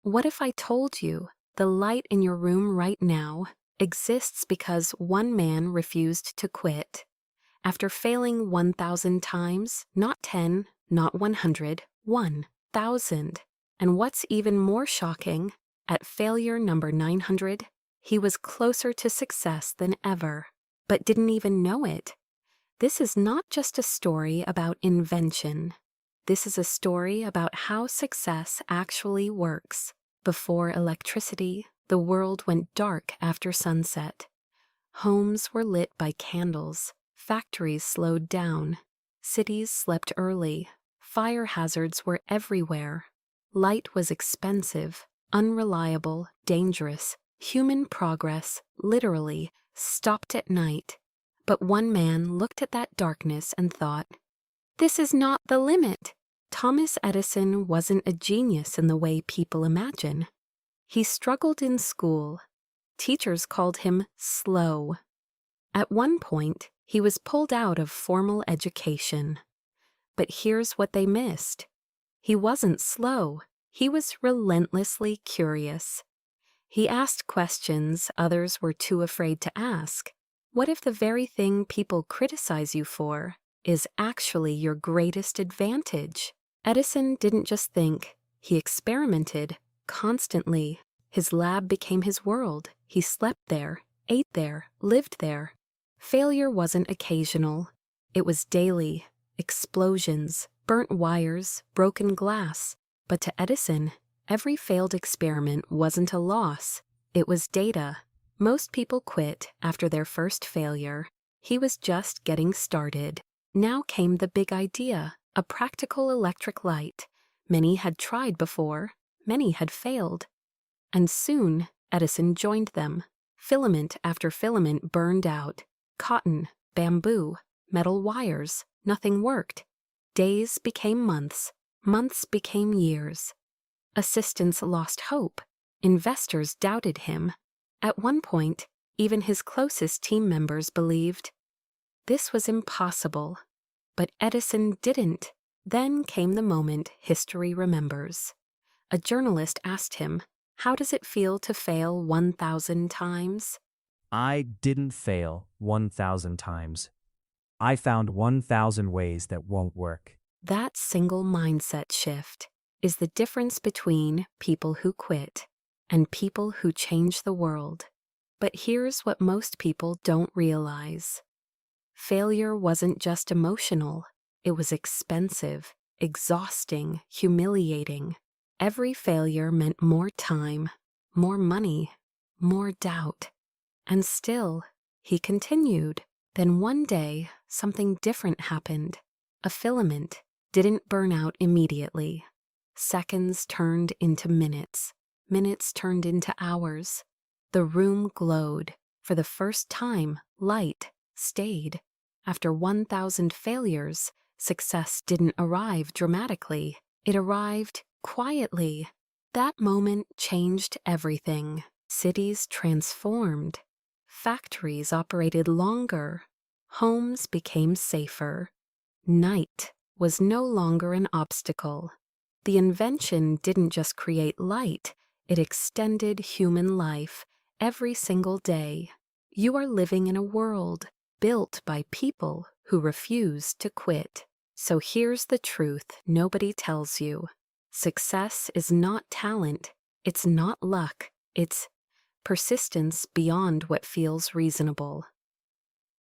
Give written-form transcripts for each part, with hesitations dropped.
What if I told you the light in your room right now exists because one man refused to quit? After failing 1,000 times, not 10, not 100, 1,000. And what's even more shocking, at failure number 900, he was closer to success than ever, but didn't even know it. This is not just a story about invention. This is a story about how success actually works. Before electricity, the world went dark after sunset. Homes were lit by candles, factories slowed down, cities slept early, fire hazards were everywhere. Light was expensive, unreliable, dangerous. Human progress, literally, stopped at night. But one man looked at that darkness and thought, "This is not the limit." Thomas Edison wasn't a genius in the way people imagine. He struggled in school. Teachers called him slow. At one point, he was pulled out of formal education. But here's what they missed. He wasn't slow. He was relentlessly curious. He asked questions others were too afraid to ask. What if the very thing people criticize you for is actually your greatest advantage? Edison didn't just think, he experimented constantly. His lab became his world. He slept there, ate there, lived there. Failure wasn't occasional. It was daily. Explosions, burnt wires, broken glass. But to Edison, every failed experiment wasn't a loss. It was data. Most people quit after their first failure. He was just getting started. Now came the big idea, a practical electric light. Many had tried before, many had failed. And soon, Edison joined them. Filament after filament burned out. Cotton, bamboo, metal wires, nothing worked. Days became months, months became years. Assistants lost hope. Investors doubted him. At one point, even his closest team members believed this was impossible. But Edison didn't. Then came the moment history remembers. A journalist asked him, "How does it feel to fail 1,000 times?" I didn't fail 1,000 times. I found 1,000 ways that won't work. That single mindset shift is the difference between people who quit and people who change the world. But here's what most people don't realize. Failure wasn't just emotional. It was expensive, exhausting, humiliating. Every failure meant more time, more money, more doubt. And still, he continued. Then one day, something different happened. A filament didn't burn out immediately. Seconds turned into minutes. Minutes turned into hours. The room glowed. For the first time, light stayed. After 1,000 failures, success didn't arrive dramatically. It arrived quietly. That moment changed everything. Cities transformed. Factories operated longer. Homes became safer. Night was no longer an obstacle. The invention didn't just create light, it extended human life every single day. You are living in a world built by people who refuse to quit. So here's the truth nobody tells you. Success is not talent. It's not luck. It's persistence beyond what feels reasonable.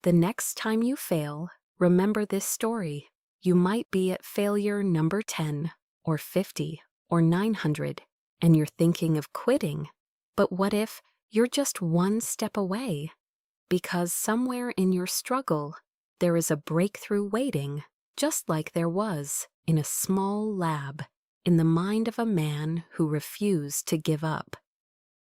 The next time you fail, remember this story. You might be at failure number 10 or 50 or 900, and you're thinking of quitting. But what if you're just one step away? Because somewhere in your struggle, there is a breakthrough waiting, just like there was in a small lab, in the mind of a man who refused to give up.